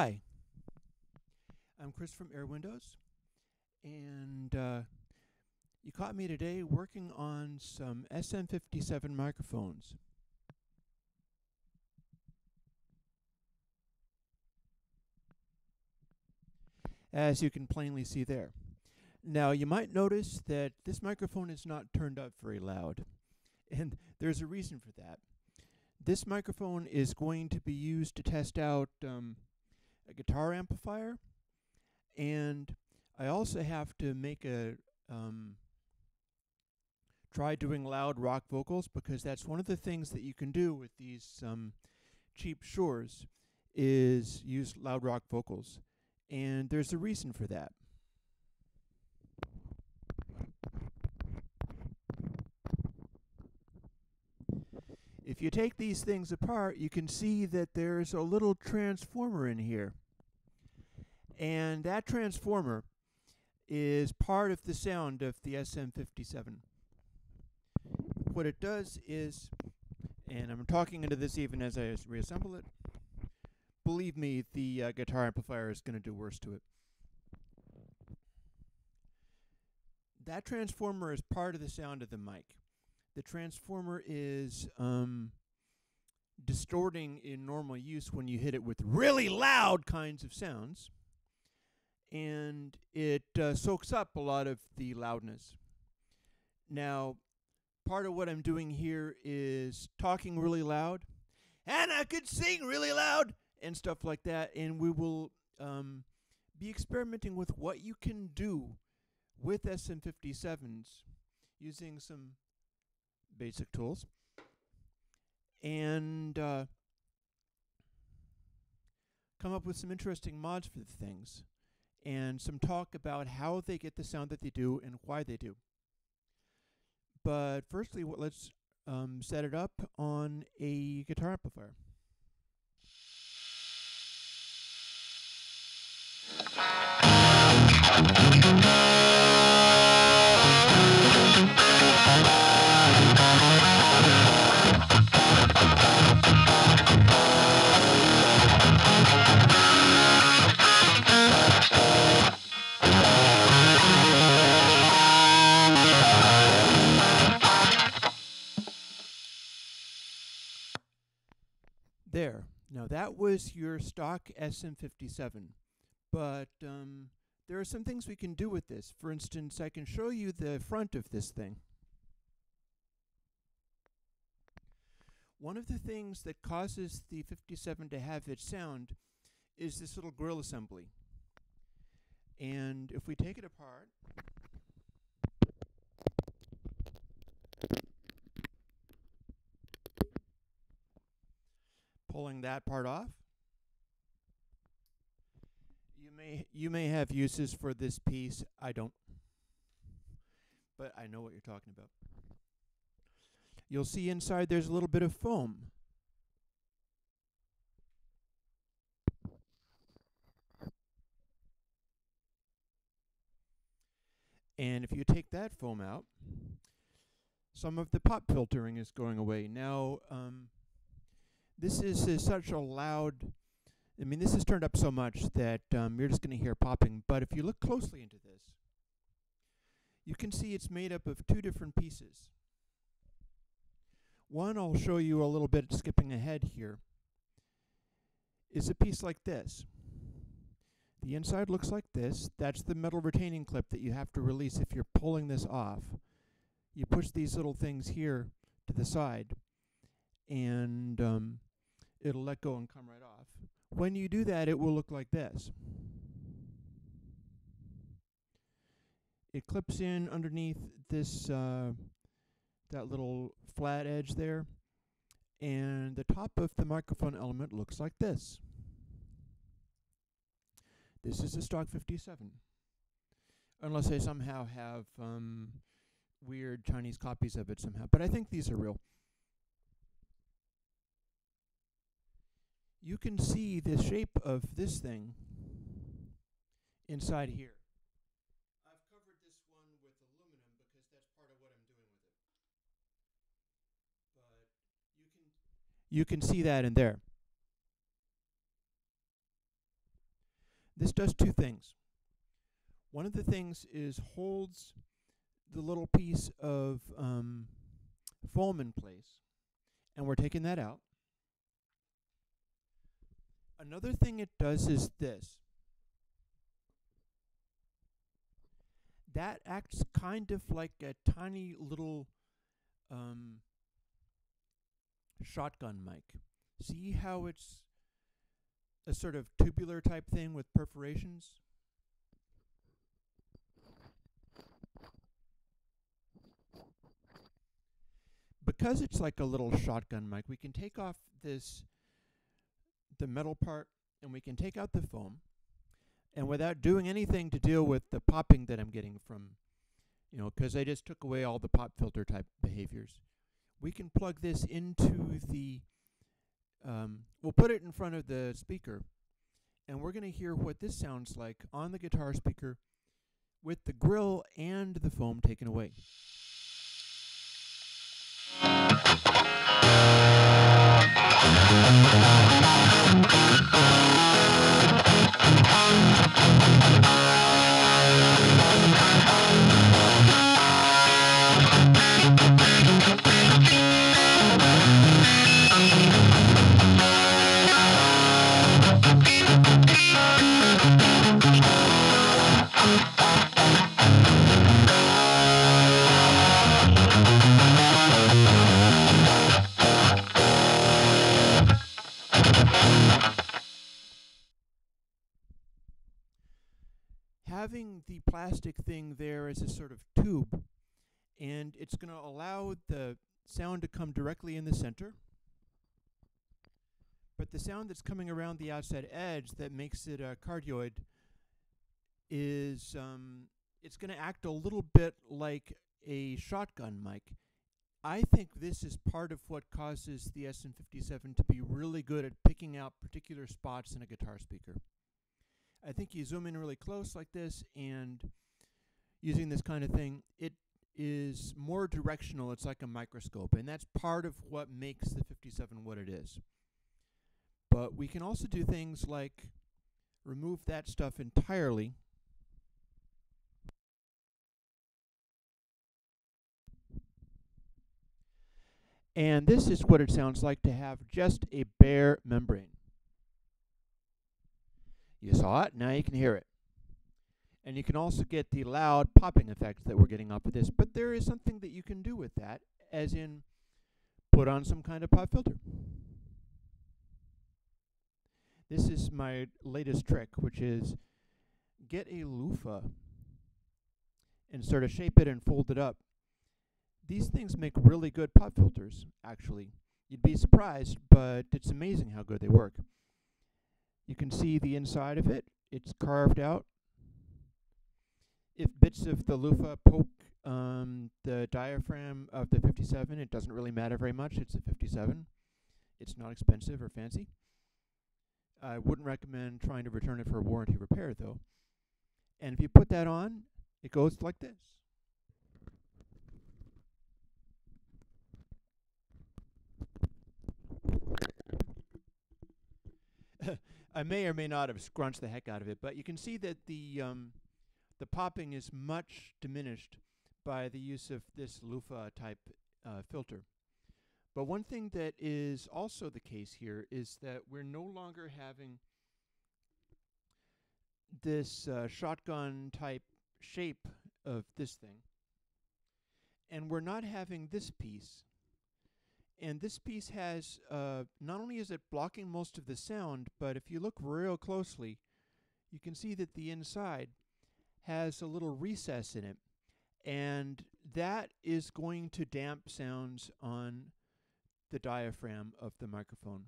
Hi, I'm Chris from AIRWINDOWS, and you caught me today working on some SM57 microphones. As you can plainly see there. Now, you might notice that this microphone is not turned up very loud, and there's a reason for that. This microphone is going to be used to test out a guitar amplifier, and I also have to make a try doing loud rock vocals, because that's one of the things that you can do with these cheap Shures is use loud rock vocals, and there's a reason for that. If you take these things apart, you can see that there's a little transformer in here. And that transformer is part of the sound of the SM57. What it does is, and I'm talking into this even as I reassemble it, believe me, the guitar amplifier is going to do worse to it. That transformer is part of the sound of the mic. The transformer is distorting in normal use when you hit it with really loud kinds of sounds, and it soaks up a lot of the loudness. Now, part of what I'm doing here is talking really loud, and I could sing really loud and stuff like that, and we will be experimenting with what you can do with SM57s using some basic tools, and come up with some interesting mods for the things, and some talk about how they get the sound that they do and why they do. But firstly, let's set it up on a guitar amplifier. There. Now that was your stock SM57, but there are some things we can do with this. For instance, I can show you the front of this thing. One of the things that causes the 57 to have its sound is this little grill assembly. And if we take it apart, pulling that part off, you may have uses for this piece. I don't, but I know what you're talking about. You'll see inside there's a little bit of foam. And if you take that foam out, some of the pop filtering is going away. Now, this is such a loud, I mean, this is turned up so much that you're just going to hear popping. But if you look closely into this, you can see it's made up of two different pieces. One, I'll show you a little bit skipping ahead here, is a piece like this. The inside looks like this. That's the metal retaining clip that you have to release if you're pulling this off. You push these little things here to the side, and it'll let go and come right off. When you do that, it will look like this. It clips in underneath this that little flat edge there, and the top of the microphone element looks like this. This is a stock 57, unless I somehow have weird Chinese copies of it somehow, but I think these are real. You can see the shape of this thing inside here. I've covered this one with aluminum because that's part of what I'm doing with it. But you can see that in there. This does two things. One of the things is holds the little piece of foam in place, and we're taking that out. Another thing it does is this. That acts kind of like a tiny little shotgun mic. See how it's a sort of tubular type thing with perforations? Because it's like a little shotgun mic, we can take off the metal part, and we can take out the foam, and without doing anything to deal with the popping that I'm getting from, because I just took away all the pop filter type behaviors, we can plug this into the, we'll put it in front of the speaker, and we're going to hear what this sounds like on the guitar speaker with the grill and the foam taken away. Having the plastic thing there as a sort of tube, and it's going to allow the sound to come directly in the center, but the sound that's coming around the outside edge that makes it a cardioid is it's going to act a little bit like a shotgun mic. I think this is part of what causes the SM57 to be really good at picking out particular spots in a guitar speaker. I think you zoom in really close like this, and using this kind of thing, it is more directional. It's like a microscope, and that's part of what makes the 57 what it is. But we can also do things like remove that stuff entirely. And this is what it sounds like to have just a bare membrane. You saw it, now you can hear it. And you can also get the loud popping effect that we're getting off of this, but there is something that you can do with that, as in put on some kind of pop filter. This is my latest trick, which is get a loofah and sort of shape it and fold it up. These things make really good pop filters, actually. You'd be surprised, but it's amazing how good they work. You can see the inside of it. It's carved out. If bits of the loofah poke the diaphragm of the 57, it doesn't really matter very much. It's a 57. It's not expensive or fancy. I wouldn't recommend trying to return it for a warranty repair, though. And if you put that on, it goes like this. I may or may not have scrunched the heck out of it, but you can see that the popping is much diminished by the use of this loofah type filter. But one thing that is also the case here is that we're no longer having this shotgun type shape of this thing, and we're not having this piece. And this piece has, not only is it blocking most of the sound, but if you look real closely, you can see that the inside has a little recess in it. And that is going to damp sounds on the diaphragm of the microphone.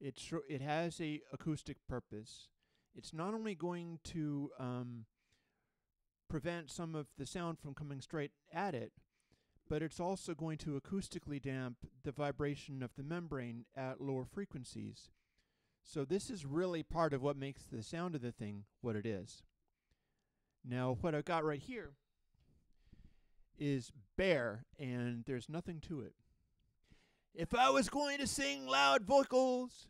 It has a acoustic purpose. It's not only going to prevent some of the sound from coming straight at it, but it's also going to acoustically damp the vibration of the membrane at lower frequencies. So this is really part of what makes the sound of the thing what it is. Now, what I've got right here is bare, and there's nothing to it. If I was going to sing loud vocals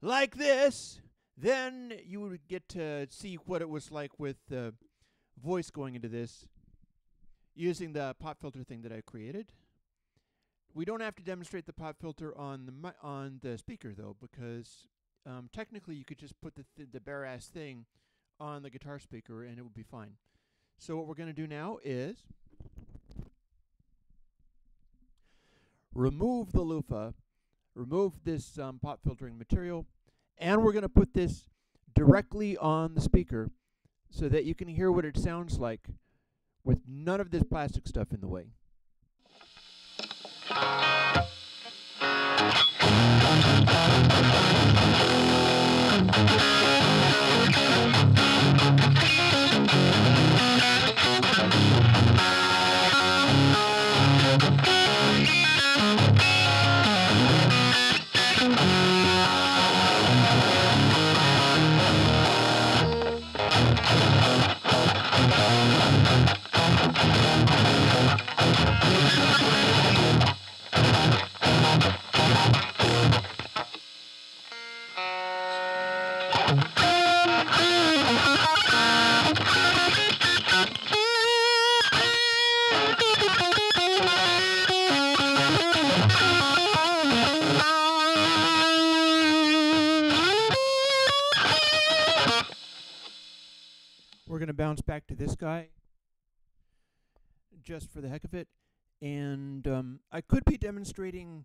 like this, Then you would get to see what it was like with the voice going into this using the pop filter thing that I created. We don't have to demonstrate the pop filter on the speaker though, because technically you could just put the bare ass thing on the guitar speaker and it would be fine. So what we're going to do now is remove the loofah, remove this pop filtering material, and we're going to put this directly on the speaker so that you can hear what it sounds like with none of this plastic stuff in the way. We're going to bounce back to this guy just for the heck of it. And I could be demonstrating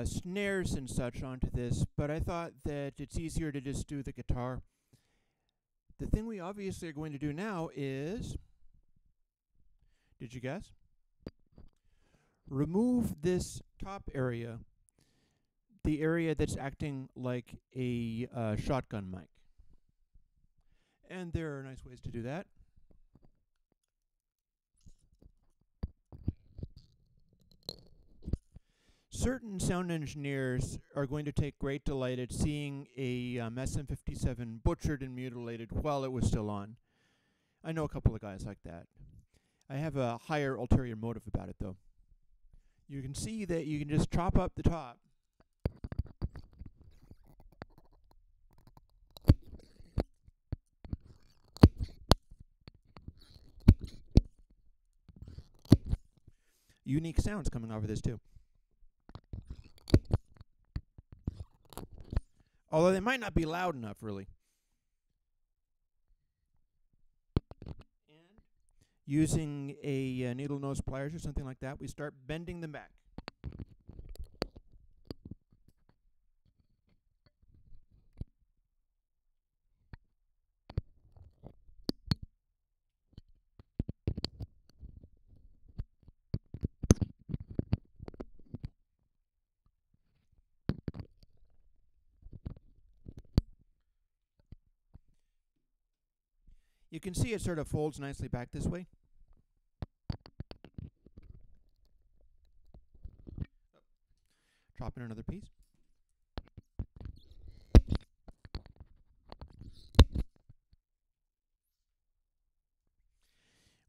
snares and such onto this, but I thought that it's easier to just do the guitar. The thing we obviously are going to do now is, did you guess? Remove this top area, the area that's acting like a shotgun mic. And there are nice ways to do that. Certain sound engineers are going to take great delight at seeing a SM57 butchered and mutilated while it was still on. I know a couple of guys like that. I have a higher ulterior motive about it, though. You can see that you can just chop up the top. Unique sounds coming over this, too. Although they might not be loud enough, really. And using a needle nose pliers or something like that, we start bending them back. You can see it sort of folds nicely back this way. Drop in another piece.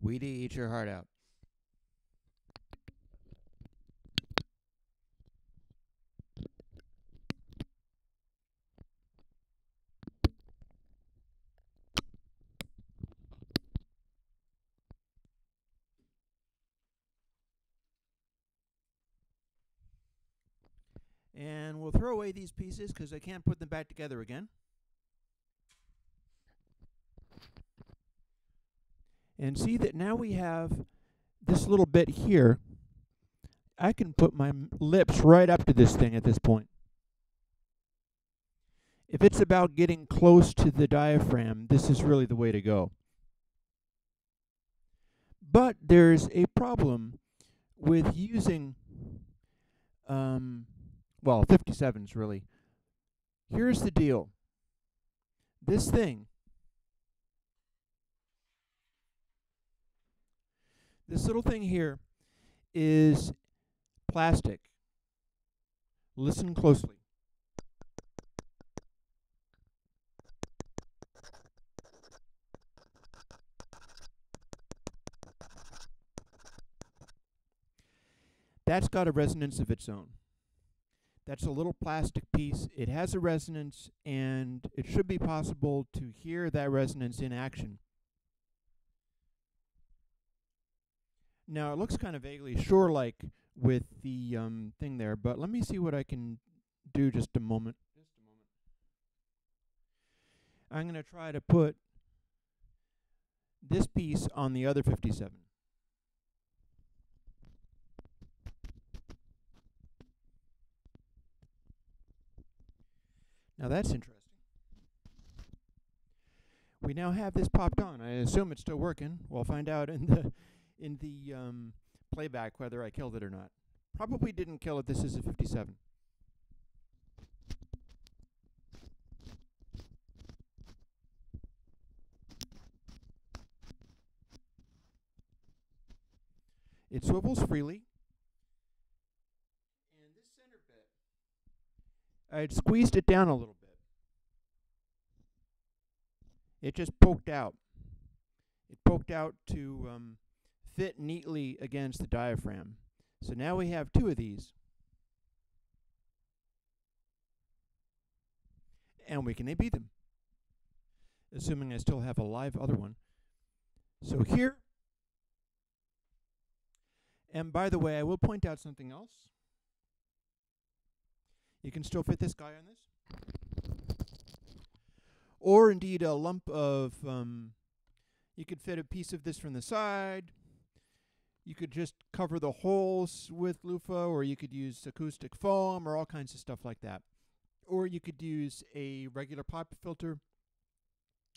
Weedy, eat your heart out. And we'll throw away these pieces because I can't put them back together again. And see that now we have this little bit here. I can put my lips right up to this thing at this point. If it's about getting close to the diaphragm, this is really the way to go. But there's a problem with using, well, 57s really. Here's the deal. This thing, this little thing here is plastic. Listen closely. That's got a resonance of its own. That's a little plastic piece. It has a resonance, and it should be possible to hear that resonance in action. Now, it looks kind of vaguely shore-like with the thing there, but let me see what I can do just a moment. I'm going to try to put this piece on the other 57. Now that's interesting. We now have this popped on. I assume it's still working. We'll find out in the playback whether I killed it or not. Probably didn't kill it. This is a 57. It swivels freely. And this center bit, I'd squeezed it down a little bit. It just poked out. It poked out to fit neatly against the diaphragm. So now we have two of these. And we can AB them, assuming I still have a live other one. So here, and by the way, I will point out something else. You can still fit this guy on this. Or indeed a lump of, you could fit a piece of this from the side. You could just cover the holes with loofah, or you could use acoustic foam, or all kinds of stuff like that. Or you could use a regular pop filter.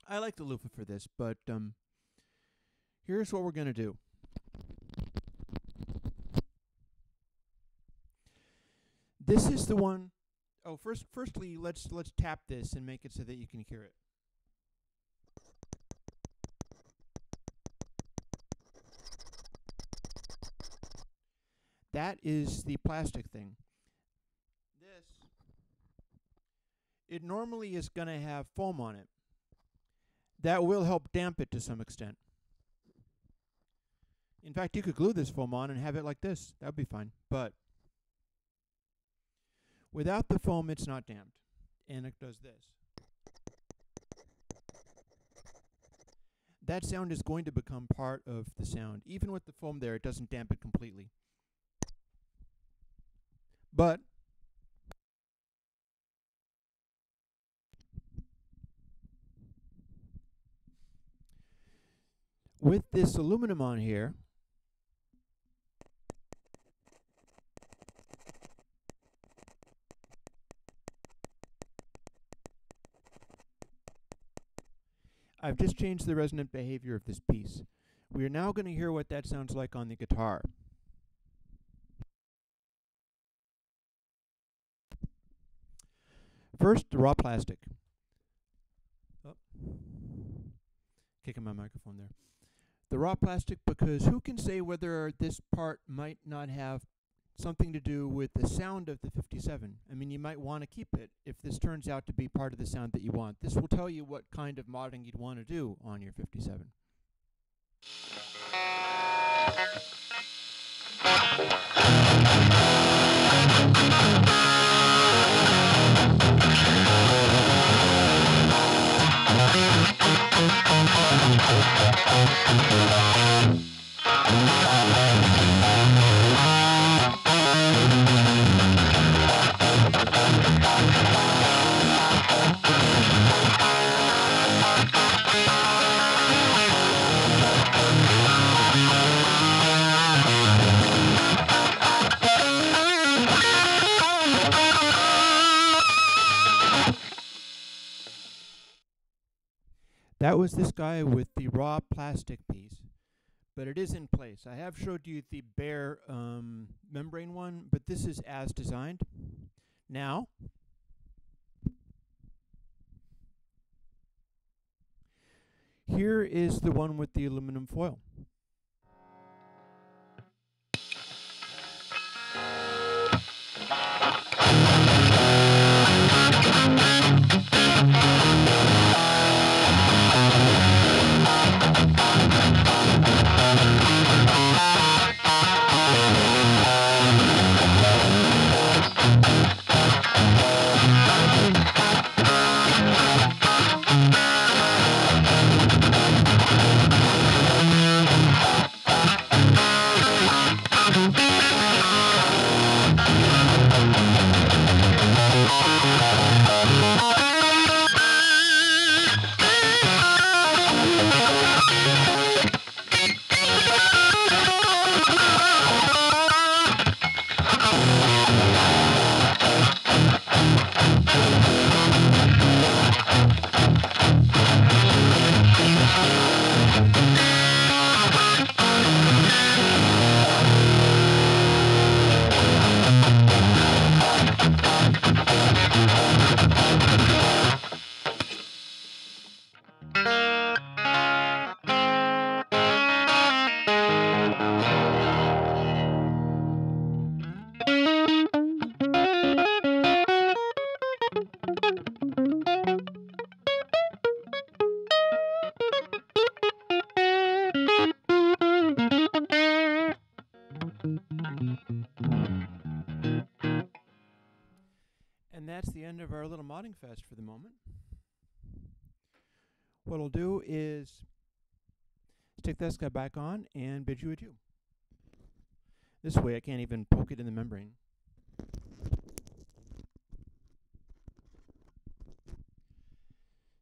I like the loofah for this, but here's what we're going to do. This is the one. Oh, firstly, let's tap this and make it so that you can hear it. That is the plastic thing. This, it normally is going to have foam on it. That will help damp it to some extent. In fact, you could glue this foam on and have it like this. That would be fine. But without the foam, it's not damped. And it does this. That sound is going to become part of the sound. Even with the foam there, it doesn't damp it completely. But with this aluminum on here, I've just changed the resonant behavior of this piece. We are now going to hear what that sounds like on the guitar. First, the raw plastic. Oh, kicking my microphone there. The raw plastic, because who can say whether this part might not have something to do with the sound of the 57? I mean, you might want to keep it if this turns out to be part of the sound that you want. This will tell you what kind of modding you'd want to do on your 57. That was this guy with the raw plastic piece, but it is in place. I have showed you the bare membrane one, but this is as designed. Now, here is the one with the aluminum foil. nodding fest for the moment. What I'll do is stick this guy back on and bid you adieu. This way I can't even poke it in the membrane.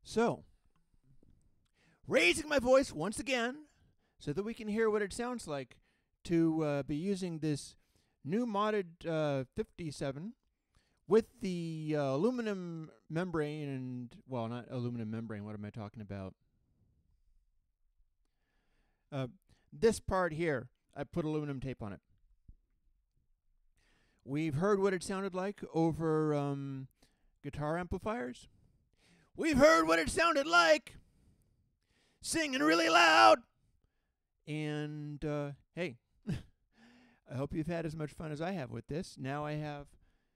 So, raising my voice once again so that we can hear what it sounds like to be using this new modded 57 with the aluminum membrane and, well, not aluminum membrane, what am I talking about? This part here, I put aluminum tape on it. We've heard what it sounded like over guitar amplifiers. We've heard what it sounded like singing really loud. And, hey, I hope you've had as much fun as I have with this. Now I have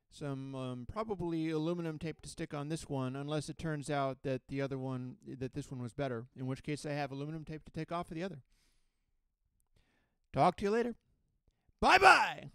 some probably aluminum tape to stick on this one, unless it turns out that the other one, that this one was better, in which case I have aluminum tape to take off of the other. Talk to you later. Bye-bye!